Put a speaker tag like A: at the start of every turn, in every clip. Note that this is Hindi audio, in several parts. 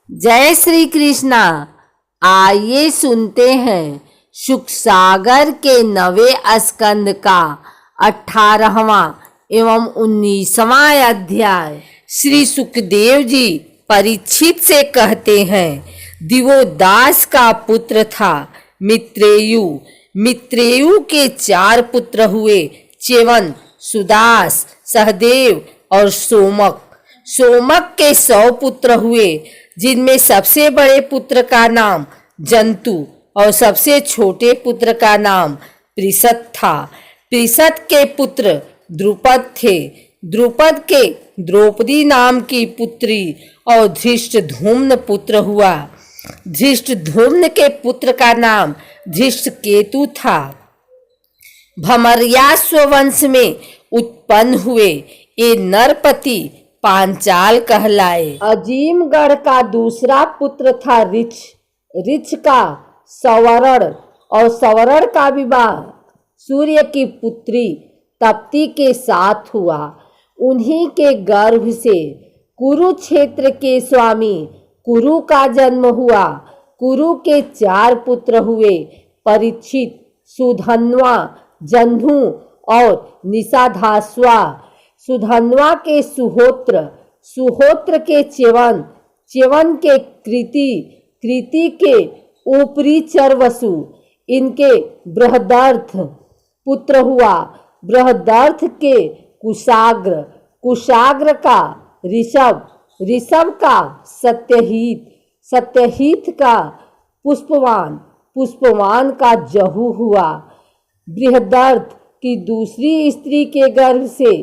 A: जय श्री कृष्णा। आइए सुनते हैं शुक सागर के 9वें स्कंद का 18वां एवं 19वां अध्याय। श्री सुखदेव जी परीक्षित से कहते हैं, दिवोदास का पुत्र था मित्रेयु। मित्रेयु के 4 पुत्र हुए, च्यवन, सुदास, सहदेव और सोमक। सोमक के 100 पुत्र हुए, जिनमें सबसे बड़े पुत्र का नाम जंतु और सबसे छोटे पुत्र का नाम पृषत था। पृषत के पुत्र द्रुपद थे। द्रुपद के द्रौपदी नाम की पुत्री और धृष्टद्युम्न पुत्र हुआ। धृष्टद्युम्न के पुत्र का नाम धृष्टकेतु था। भमर्यास्व वंश में उत्पन्न हुए ये नरपति पांचाल कहलाए। अजीमगढ़ का दूसरा पुत्र था ऋछ। ऋछ का सवरण और सवरण का विवाह सूर्य की पुत्री तप्ती के साथ हुआ। उन्हीं के गर्भ से कुरुक्षेत्र के स्वामी कुरु का जन्म हुआ। कुरु के 4 पुत्र हुए, परीक्षित, सुधन्वा, जन्धु और निषाधाश्वा। सुधन्वा के सुहोत्र, सुहोत्र के च्यवन, च्यवन के कृति, कृति के ऊपरी चरवसु। इनके बृहदर्थ पुत्र हुआ। बृहदर्थ के कुशाग्र, कुशाग्र का ऋषभ, ऋषभ का सत्यहीत, सत्यहीत का पुष्पवान, पुष्पवान का जहु हुआ। बृहदर्थ की दूसरी स्त्री के गर्भ से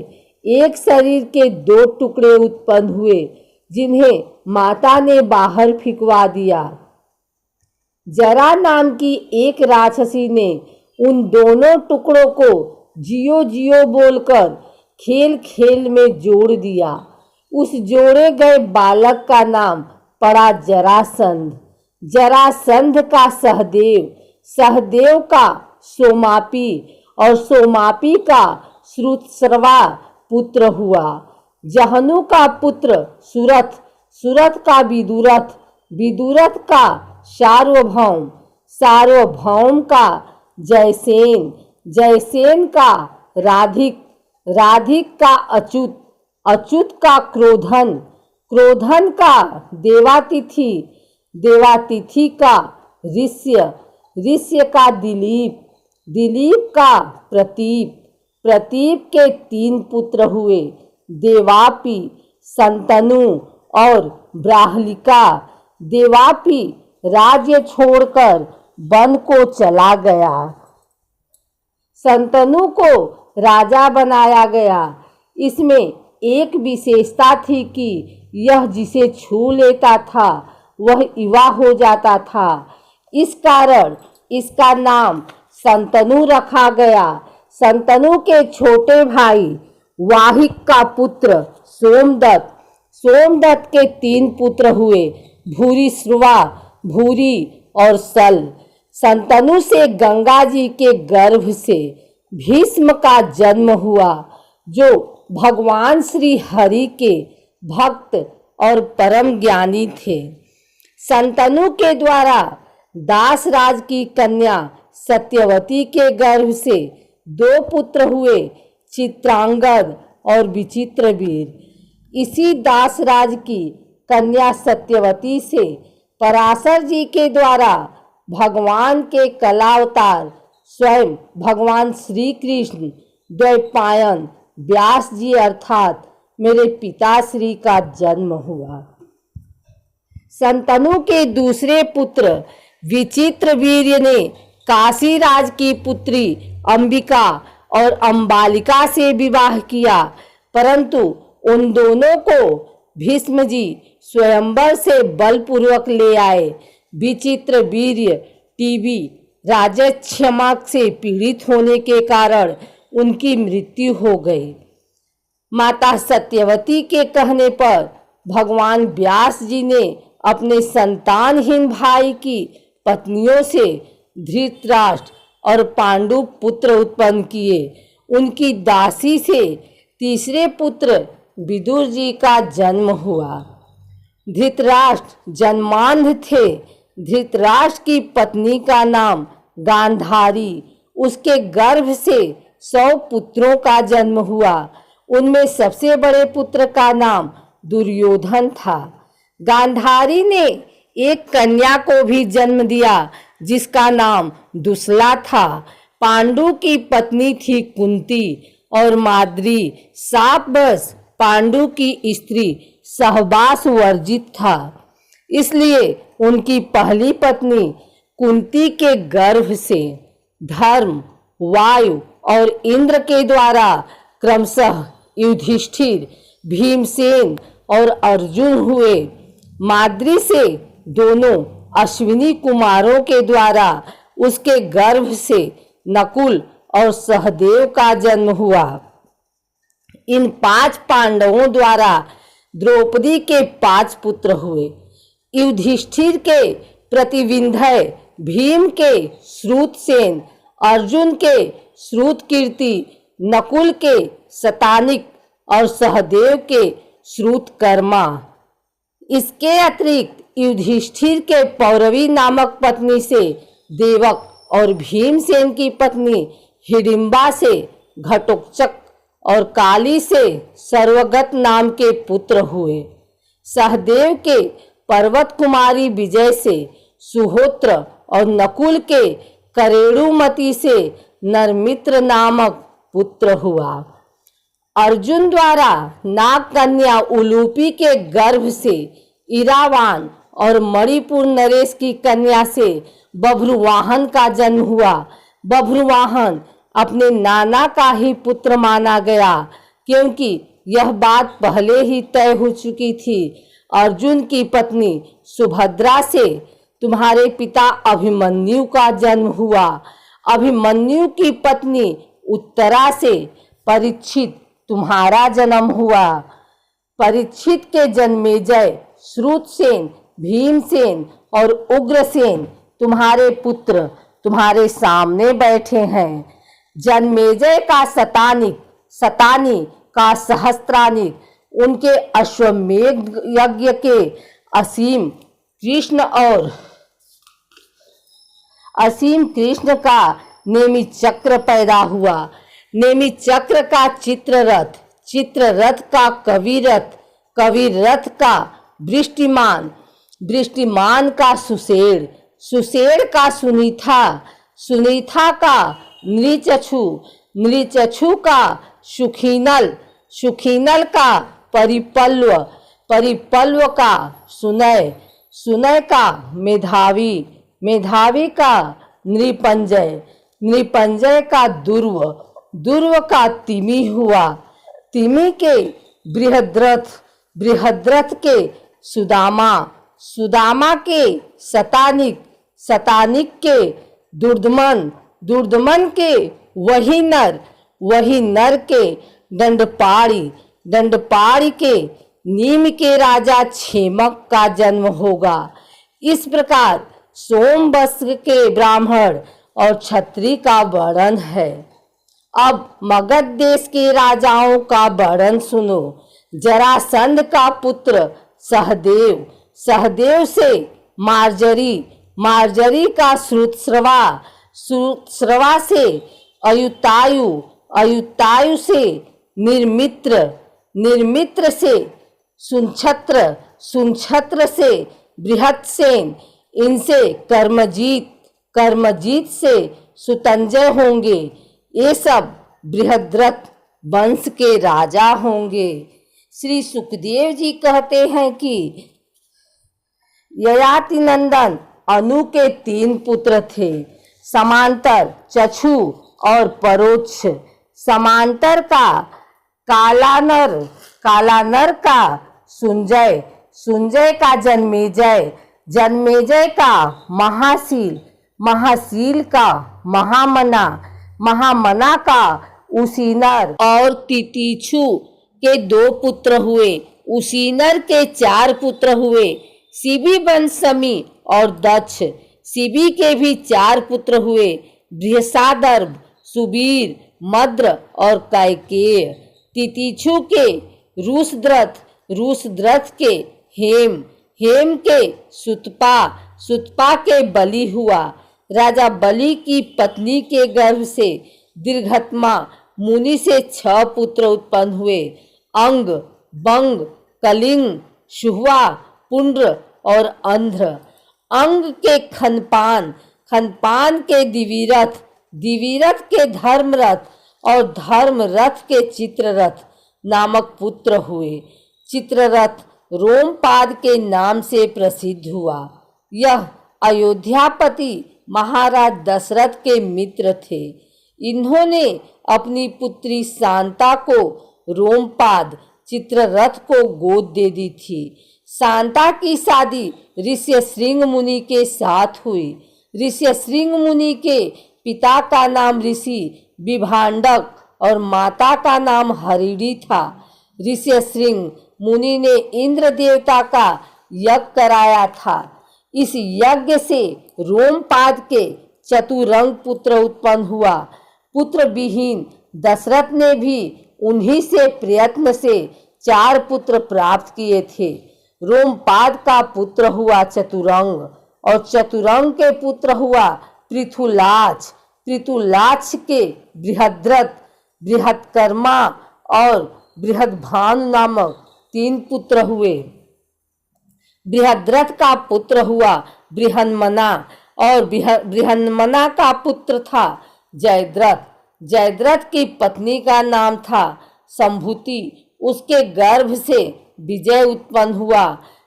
A: एक शरीर के 2 टुकड़े उत्पन्न हुए, जिन्हें माता ने बाहर फिकवा दिया। जरा नाम की एक राक्षसी ने उन दोनों टुकड़ों को जियो जियो बोलकर खेल खेल में जोड़ दिया। उस जोड़े गए बालक का नाम पड़ा जरासंध। जरासंध का सहदेव, सहदेव का सोमापी और सोमापी का श्रुतस्रवा पुत्र हुआ। जहनु का पुत्र सुरथ, सुरथ का विदुरथ, विदुरथ का सार्वभौम, सार्वभौम का जयसेन, जयसेन का राधिक, राधिक का अच्युत, अच्युत का क्रोधन, क्रोधन का देवातिथि, देवातिथि का ऋष्य, ऋष्य का दिलीप, दिलीप का प्रतीप। प्रतीप के 3 पुत्र हुए, देवापी, संतनु और ब्राह्लिका। देवापी राज्य छोड़कर वन को चला गया। संतनु को राजा बनाया गया। इसमें एक विशेषता थी कि यह जिसे छू लेता था वह युवा हो जाता था। इस कारण इसका नाम संतनु रखा गया। संतनु के छोटे भाई वाहिक का पुत्र सोमदत्त, सोमदत्त के 3 पुत्र हुए, भूरिश्रवा, भूरि और सल। संतनु से गंगा जी के गर्भ से भीष्म का जन्म हुआ, जो भगवान श्री हरि के भक्त और परम ज्ञानी थे। संतनु के द्वारा दासराज की कन्या सत्यवती के गर्भ से 2 पुत्र हुए, चित्रांगद और विचित्रवीर। इसी दासराज की कन्या सत्यवती से पराशर जी के द्वारा भगवान के कलावतार स्वयं भगवान श्री कृष्ण द्वैपायन व्यास जी अर्थात मेरे पिताश्री का जन्म हुआ। संतनु के दूसरे पुत्र विचित्रवीर्य ने काशीराज की पुत्री अंबिका और अंबालिका से विवाह किया, परंतु उन दोनों को भीष्म जी स्वयंवर से बलपूर्वक ले आए। विचित्रवीर्य टीबी राजक्षमा से पीड़ित होने के कारण उनकी मृत्यु हो गई। माता सत्यवती के कहने पर भगवान व्यास जी ने अपने संतानहीन भाई की पत्नियों से धृतराष्ट्र और पांडु पुत्र उत्पन्न किए। उनकी दासी से तीसरे पुत्र विदुर जी का जन्म हुआ। धृतराष्ट्र जन्मांध थे। धृतराष्ट्र की पत्नी का नाम गांधारी। उसके गर्भ से 100 पुत्रों का जन्म हुआ। उनमें सबसे बड़े पुत्र का नाम दुर्योधन था। गांधारी ने एक कन्या को भी जन्म दिया जिसका नाम दुसला था। पांडु की पत्नी थी कुंती और माद्री। शापवश पांडु की स्त्री सहवास वर्जित था, इसलिए उनकी पहली पत्नी कुंती के गर्भ से धर्म, वायु और इंद्र के द्वारा क्रमशः युधिष्ठिर, भीमसेन और अर्जुन हुए। माद्री से दोनों अश्विनी कुमारों के द्वारा उसके गर्भ से नकुल और सहदेव का जन्म हुआ। इन 5 पांडवों द्वारा द्रौपदी के 5 पुत्र हुए। युधिष्ठिर के प्रतिविंध्य, भीम के श्रुतसेन, अर्जुन के श्रुतकीर्ति, नकुल के शतानिक और सहदेव के श्रुतकर्मा। इसके अतिरिक्त युधिष्ठिर के पौरवी नामक पत्नी से देवक और भीमसेन की पत्नी हिडिंबा से घटोत्कच और काली से सर्वगत नाम के पुत्र हुए। सहदेव के पर्वत कुमारी विजय से सुहोत्र और नकुल के करेणुमती से नरमित्र नामक पुत्र हुआ। अर्जुन द्वारा नाग कन्या उलूपी के गर्भ से इरावान और मणिपुर नरेश की कन्या से बभ्रुवाहन का जन्म हुआ। बभ्रुवाहन अपने नाना का ही पुत्र माना गया, क्योंकि यह बात पहले ही तय हो चुकी थी। अर्जुन की पत्नी सुभद्रा से तुम्हारे पिता अभिमन्यु का जन्म हुआ। अभिमन्यु की पत्नी उत्तरा से परीक्षित तुम्हारा जन्म हुआ। परीक्षित के जन्मेजय, श्रुतसेन, भीमसेन और उग्रसेन तुम्हारे पुत्र तुम्हारे सामने बैठे हैं। जन्मेजय का शतानिक, शतानी का सहस्त्रानिक, उनके अश्वमेध यज्ञ के असीम कृष्ण का नेमि चक्र पैदा हुआ। नेमि चक्र का चित्ररथ, चित्ररथ का कविरथ, कविरथ का वृष्टिमान, वृष्टिमान का सुषेण, सुषेण का सुनीथा, सुनीथा का नृचक्षु, नृचक्षु का सुखीनल, सुखीनल का परिपल्व, परिपल्व का सुनय, सुनय का मेधावी, मेधावी का नृपंजय, नृपंजय का दुर्व, दुर्व का तिमि हुआ। तिमि के बृहद्रथ, बृहद्रथ के सुदामा, सुदामा के शतानिक, शतानिक के दुर्दमन, दुर्दमन के वही नर, वही नर के दंडपाणी, दंडपाणी के नीम के राजा क्षेमक का जन्म होगा। इस प्रकार सोमवंश के ब्राह्मण और क्षत्रिय का वर्णन है। अब मगध देश के राजाओं का वर्णन सुनो। जरासंध का पुत्र सहदेव, सहदेव से मार्जरी, मार्जरी का श्रुतश्रवा, श्रुतश्रवा से अयुतायु, अयुतायु से निर्मित्र, निर्मित्र से सुनछत्र, सुनछत्र से बृहत्सेन, इनसे कर्मजीत, कर्मजीत से सुतंजय होंगे। ये सब बृहद्रथ वंश के राजा होंगे। श्री सुखदेव जी कहते हैं कि ययाति नंदन अनु के 3 पुत्र थे, समांतर, चक्षु और परोक्ष। समांतर का कालानर, कालानर का सुंजय, सुंजय का जन्मेजय, जन्मेजय का महाशील, महाशील का महामना, महामना का उसीनर और तितीक्षु के 2 पुत्र हुए। उसीनर के 4 पुत्र हुए, शिबी वंशमी और दक्ष। शिबी के भी 4 पुत्र हुए, बृहसादर्भ, सुबीर, मद्र और कैकेय। तितीक्षु के रूसद्रथ, रूसद्रथ के हेम, हेम के सुतपा, सुतपा के बलि हुआ। राजा बलि की पत्नी के गर्भ से दीर्घत्मा मुनि से 6 पुत्र उत्पन्न हुए। अंग, बंग, कलिंग, शुहवा, पुंड्र और अंध्र। अंग के खनपान, खनपान के दिविरथ, दिविरथ के धर्मरथ और धर्मरथ के चित्ररथ नामक पुत्र हुए। चित्ररथ रोमपाद के नाम से प्रसिद्ध हुआ। यह अयोध्यापति महाराज दशरथ के मित्र थे। इन्होंने अपनी पुत्री शांता को रोमपाद चित्ररथ को गोद दे दी थी। शांता की शादी ऋष्यशृंग मुनि के साथ हुई। ऋष्यशृंग मुनि के पिता का नाम ऋषि विभांडक और माता का नाम हरिणी था। ऋष्यशृंग मुनि ने इंद्र देवता का यज्ञ कराया था। इस यज्ञ से रोमपाद के चतुरंग पुत्र उत्पन्न हुआ। पुत्र विहीन दशरथ ने भी उन्हीं से प्रयत्न से 4 पुत्र प्राप्त किए थे। रोमपाद का पुत्र हुआ चतुरंग और चतुरंग के पुत्र हुआ पृथुलाच। पृथुलाच के बृहद्रथ, बृहत्कर्मा और बृहद्भानु नामक 3 पुत्र हुए। बृहद्रथ का पुत्र हुआ बृहन्मना और बृहन्मना का पुत्र था जयद्रथ। जयद्रथ की पत्नी का नाम था संभूति। उसके गर्भ से विजय उत्पन्न हुआ।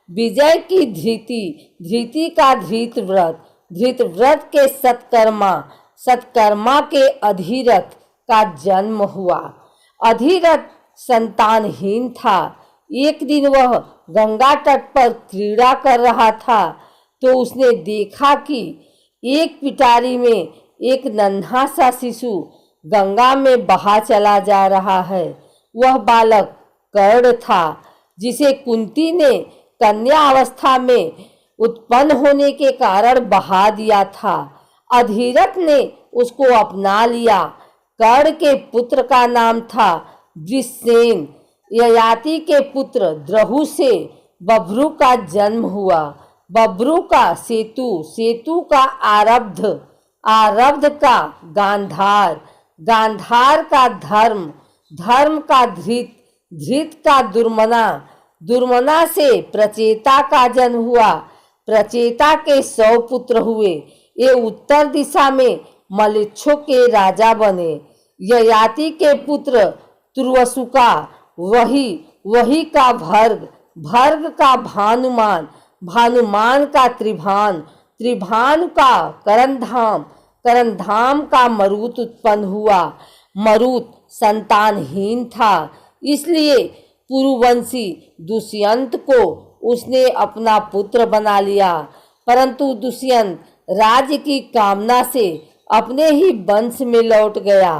A: विजय की धृति, धृति का धृतव्रत, धृतव्रत के सत्कर्मा, सत्कर्मा के अधिरथ का जन्म हुआ। अधिरथ संतानहीन था। एक दिन वह गंगा तट पर क्रीड़ा कर रहा था तो उसने देखा कि एक पिटारी में एक नन्हा सा शिशु गंगा में बहा चला जा रहा है। वह बालक कर्ण था, जिसे कुंती ने कन्या अवस्था में उत्पन्न होने के कारण बहा दिया था। अधिरथ ने उसको अपना लिया। कर्ण के पुत्र का नाम था वृषसेन। ययाति के पुत्र द्रहु से बभ्रु का जन्म हुआ। बभ्रु का सेतु, सेतु का आरब्ध, आरब्ध का गांधार, गांधार का धर्म, धर्म का धृत, धृत का दुर्मना, दुर्मना से प्रचेता का जन्म हुआ। प्रचेता के 100 पुत्र हुए। ये उत्तर दिशा में मलेच्छों के राजा बने। ययाति के पुत्र तुर्वसुका, वही का भर्ग, भर्ग का भानुमान, भानुमान का त्रिभान, त्रिभान का करनधाम, करनधाम का मरुत उत्पन्न हुआ। मरुत संतानहीन था, इसलिए पुरुवंशी दुष्यंत को उसने अपना पुत्र बना लिया। परंतु दुष्यंत राज्य की कामना से अपने ही वंश में लौट गया।